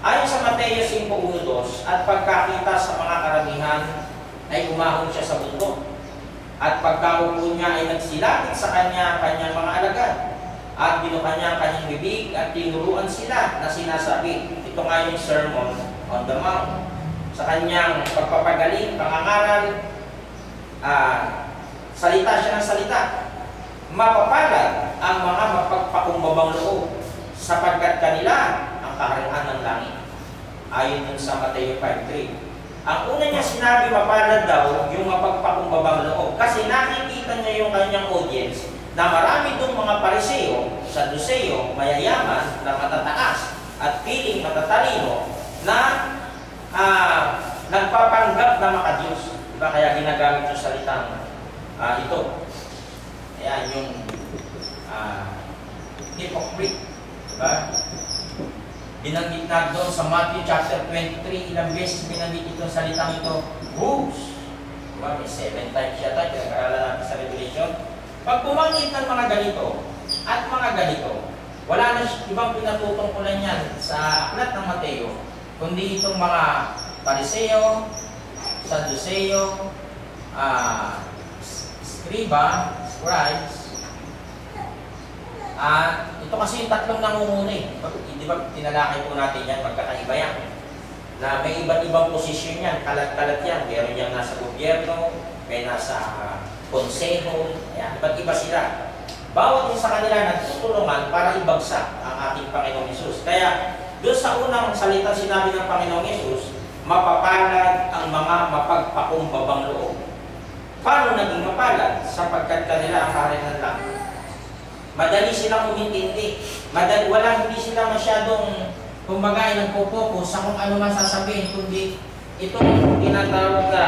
Ayon sa Mateo 5:1-2, at pagkakita sa mga karamihan, ay umahon siya sa bundok. At pagkaupo niya ay nagsilapit sa kanyang mga alagad. At binuka niya ang kanyang bibig at tinuruan sila na sinasabi. Ito nga yung Sermon on the Mount. Sa kanyang pagpapagaling, pangangaral, salita siya ng salita. Mapapalad ang mga mapagpakumbabang loob, sapagkat kanila ang kaharian ng langit. Ayon dun sa Mateo 5:3. Ang una niya sinabi, mapalad daw yung mapagpakumbabang loob. Kasi nakikita niya yung kanyang audience na marami dong mga Pariseo, Saduseo, mayayaman na matataas at piling matatalino na nagpapanggap na makadiyos. Diba? Kaya ginagamit yung salitang ito. Ayan yung hypocrite. Diba? Binanggit na doon sa Matthew chapter 23, ilang beses binanggit itong salitang ito, whoops. Diba? May 7 times yata, pinag-aralan natin sa Revelation. Pag bumanggit ng mga ganito at mga ganito, wala na ibang pinatutungkulan yan sa aklat ng Mateo, kundi itong mga Pariseo, Saduseo, Scriba, Scribes. Ito kasi yung tatlong nangunguna eh. Di ba tinalakay po natin yan, magkakaiba yan. Na may iba't ibang posisyon yan, kalat-kalat yan. Meron yung nasa gobyerno, may nasa konseho, ayan, iba't iba sila. Bawat isa sa kanila nagtutulungan para ibagsak ang ating Panginoong Hesus. Kaya doon sa unang salita sinabi ng Panginoong Hesus, mapapalad ang mga mapagpakumbabang loob. Paano naging mapalad? Sapagkat kanila ang kaharian ng langit. Madali silang umintindi. Hindi sila masyadong kumbaga nagpo-focus sa kung ano man sasabihin, kundi itong tinatawag na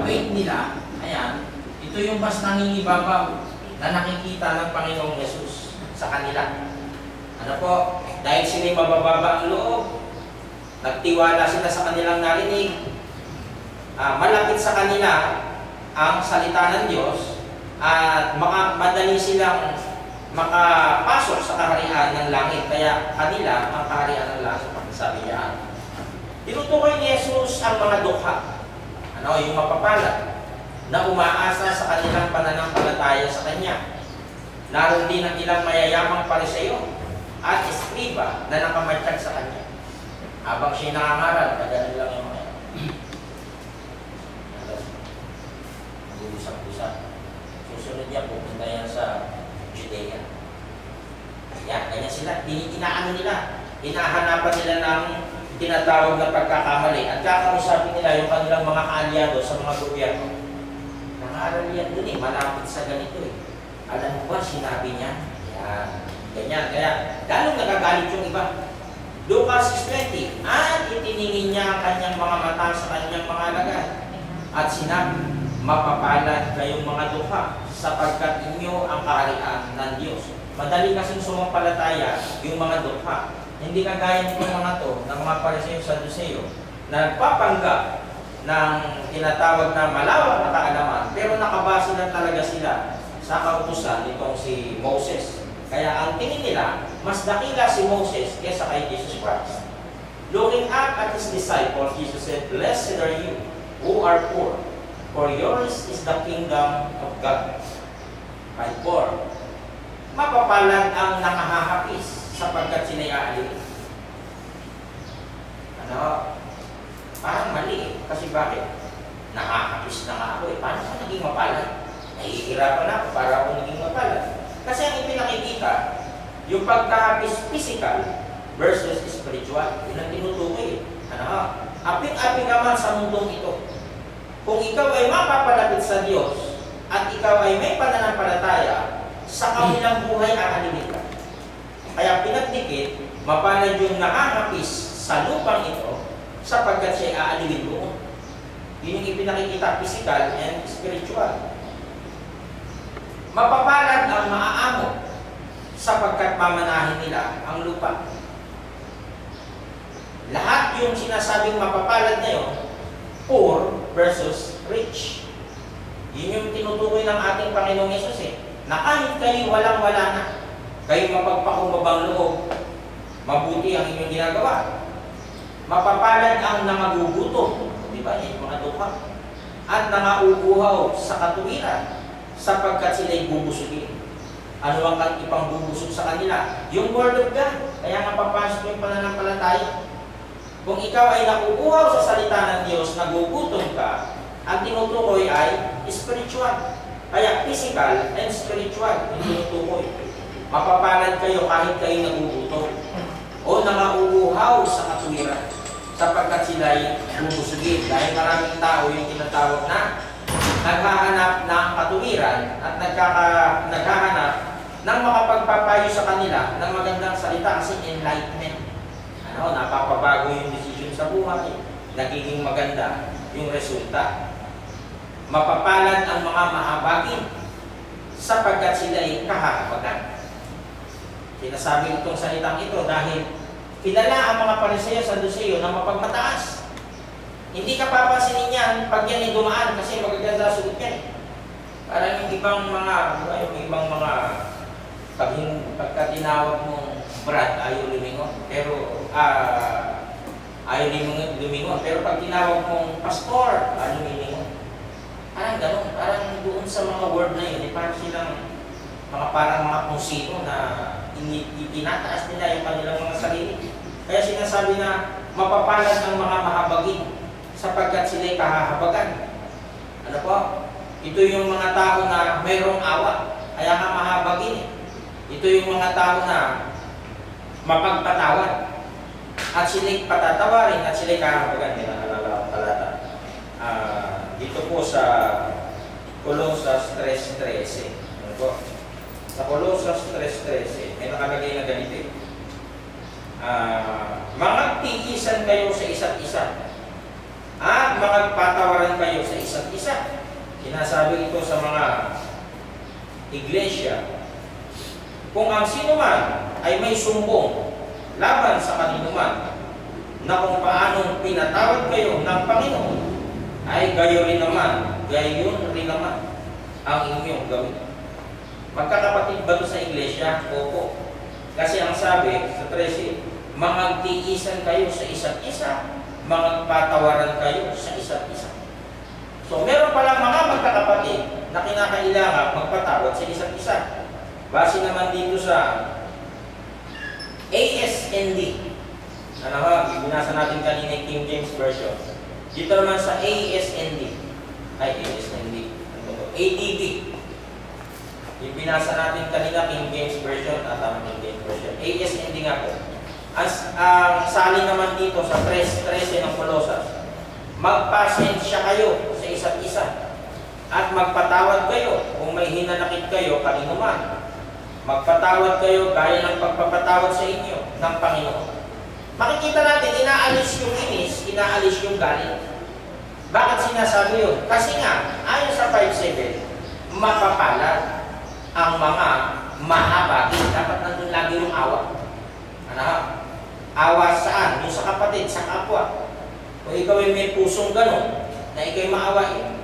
faith nila. Ayan, ito yung mas nangingibabaw na nakikita ng Panginoong Hesus sa kanila. Ano po? Dahil sila'y mabababa ang loob, nagtiwala sila sa kanilang narinig, malapit sa kanila ang salita ng Diyos, at madali silang makapasok sa kaharian ng langit. Kaya kanila ang kaharian ng langit, sabi niya. Tinutukoy ni Jesus ang mga dukha, yung mapapalad, na umaasa sa kanilang pananampalataya sa Kanya. Naroon din ang ilang mayayamang Pariseo at Eskriba na nakamatsyag sa Kanya. Habang siya nangangaral, kagano'n lang yung mga nag-uusap-usap. Susunod niya, pupunta yan sa Judea. Yan, ganyan sila. Inaano nila. Hinahanapan nila ng tinatawag na pagkakamali. At kakausapin nila yung kanilang mga kaalyado sa mga gobyerno. Nakaaral yan dun eh, malapit sa ganito eh. Alam mo ba, sinabi niya? Yan, ganyan. Kaya, lalong nagagalit yung iba. Lucas 6:20, at itiningin niya ang kanyang mga mata sa kanyang mga alagad. At sinabi, mapapalad kayong mga dukha, sapagkat inyo ang kaharian ng Diyos. Madali kasing sumampalataya yung mga dukha. Hindi kagaya ng mga to, ng mga Pariseo sa Saduseo, na nagpapanggap ng tinatawag na malawak na kaalaman, pero nakabase lang talaga sila sa kautusan nitong si Moses. Kaya ang tingin nila, mas dakila si Moses kaysa kay Jesus Christ. Looking up at his disciples, Jesus said, blessed are you who are poor, for yours is the kingdom of God. Ay, poor. Mapapalad ang nakahahapis sapagkat sina'y aalipin. Parang mali eh. Kasi bakit? Nakahapis na nga ako eh. Paano ka naging mapalad? Nahihirapan ako para ako naging mapalad. Kasi ang ipinakikita, yung pagkahapis physical versus spiritual. Yun ang tinutukoy eh. Aping-aping naman sa mundong ito. Kung ikaw ay mapapalapit sa Diyos at ikaw ay may pananampalataya, sa kanilang buhay aalipin ka. Kaya pinagdikit, mapalad yung nakahapis sa lupang ito sapagkat siya aalipin mo. Yun yung ipinakikita, physical and spiritual. Mapapalad ang maaamo sapagkat mamanahin nila ang lupa. Lahat yung sinasabing mapapalad na yun, poor versus rich. Yun yung tinutukoy ng ating Panginoong Hesus eh. Na kahit kayo walang-wala na, kayo mapagpakumbabang loob, mabuti ang inyong ginagawa. Mapapalad ang nangagugutom, di ba? Yung mga dukha. At nangauuhaw sa katuwiran, sapagkat sila'y bubusugin. Ano ang ipang bubusog sa kanila? Yung Word of God. Kaya nga papasok yung pananampalataya. Kung ikaw ay nakukuhaw sa salita ng Diyos, nagugutom ka, ang tinutukoy ay spiritual. Kaya physical and spiritual, hindi tinutukoy. Mapapalad kayo kahit kayo nagugutom o nangauuhaw sa katuwiran, sapagkat sila'y bubusugin. Dahil maraming tao yung tinatawag na naghahanap ng katuwiran at naghahanap ng makapagpapayo sa kanila ng magandang salita kasi enlightenment. Napapabago yung decision sa buhay, nagiging maganda yung resulta. Mapapalad ang mga mahabagin sapagkat sila'y kahahabagan. Sinasabi itong salitang ito dahil kilala ang mga Pariseo sa Saduceo na mapagmataas. Hindi ka papansinin yan pag yan ay dumaan kasi magaganda sugot yan. Parang yung ibang mga pagka tinawag mong Brad, ayaw lumingon. Pero ayaw lumingon. Pero pag tinawag mong Pastor, ayaw lumingon. Parang ganun. Parang doon sa mga word na yun, parang silang parang mga kung sino na itinataas nila yung kanilang mga sarili. Kaya sinasabi na mapapalad ng mga mahabagin sapagkat sila'y kahahabagan. Ano po? Ito yung mga tao na mayroong awa, kaya nga mahabagin. Ito yung mga tao na mapagpatawad at sila'y patatawarin at sila'y kahahabagan. Yan ang nalala talata. Dito po sa Colosas 3:13. Ano po? Sa Colosas 3:13, may nakalagay na ganito. Magtiisan kayo sa isa't isa at magpatawaran kayo sa isa't isa. Sinasabi ito sa mga iglesia. Kung ang sino man ay may sumbong laban sa kanino man na kung paanong pinatawad kayo ng Panginoon, ay gayon rin naman ang inyong gawin. Magkakapatid ba ito sa iglesia? Opo. Kasi ang sabi sa 13, magtiisan kayo sa isa't isa, magpatawaran kayo sa isa't isa. So meron palang mga magkakapatid na kinakailangan magpatawad sa isa't isa. Base naman dito sa ASND. Ano ba? Binasa natin kanina yung King James Version. Dito naman sa ASND. ADB. Yung binasa natin kanina, King James Version, King James Version. ASND nga po. Ang sali naman dito sa 3:13 ng Colosas, magpasensya kayo sa isa't isa at magpatawad kayo kung may hinanakit kayo kanino man. Magpatawad kayo gaya ng pagpapatawad sa inyo ng Panginoon. Makikita natin, inaalis yung inis, inaalis yung galit. Bakit sinasabi yun? Kasi nga, ayon sa 5:7, mapapalad ang mga mahabagin. Dapat nandun lagi yung awa. Awa saan? Yung sa kapatid, sa kapwa. Kung ikaw ay may pusong ganon, na ikaw'y maawain,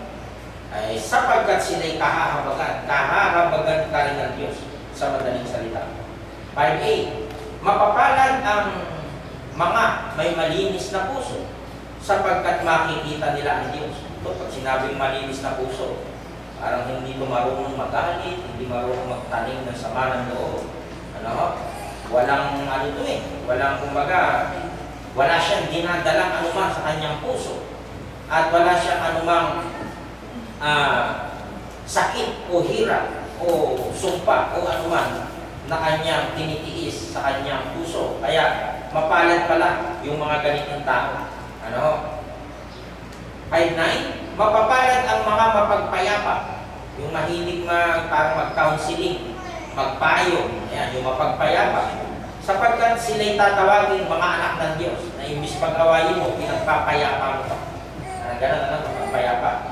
ay sapagkat sila'y kahahabagan. Kahahabagan ka rin ng Diyos sa madaling salita. 5:8, mapapalad ang mga may malinis na puso sapagkat makikita nila ang Diyos. Ito, pag sinabing malinis na puso, parang hindi ito marunong magalit, hindi marunong magtanim ng sama ng loob. Walang walang kumbaga, wala siyang dinadalang anuman sa kanyang puso. At wala siyang anumang sakit o hirap o sumpa o anuman na kanyang tinitiis sa kanyang puso. Kaya mapalad pala yung mga ganitong tao. 5:9, mapapalad ang mga mapagpayapa. Yung mahilig parang mag-counseling, magpayo. Ayan, yung mapagpayapa. Sapagkat sila'y tatawagin mga anak ng Diyos na imbis pag-awayin mo, pinagpapayapa mo pa. Ganun, mapagpayapa.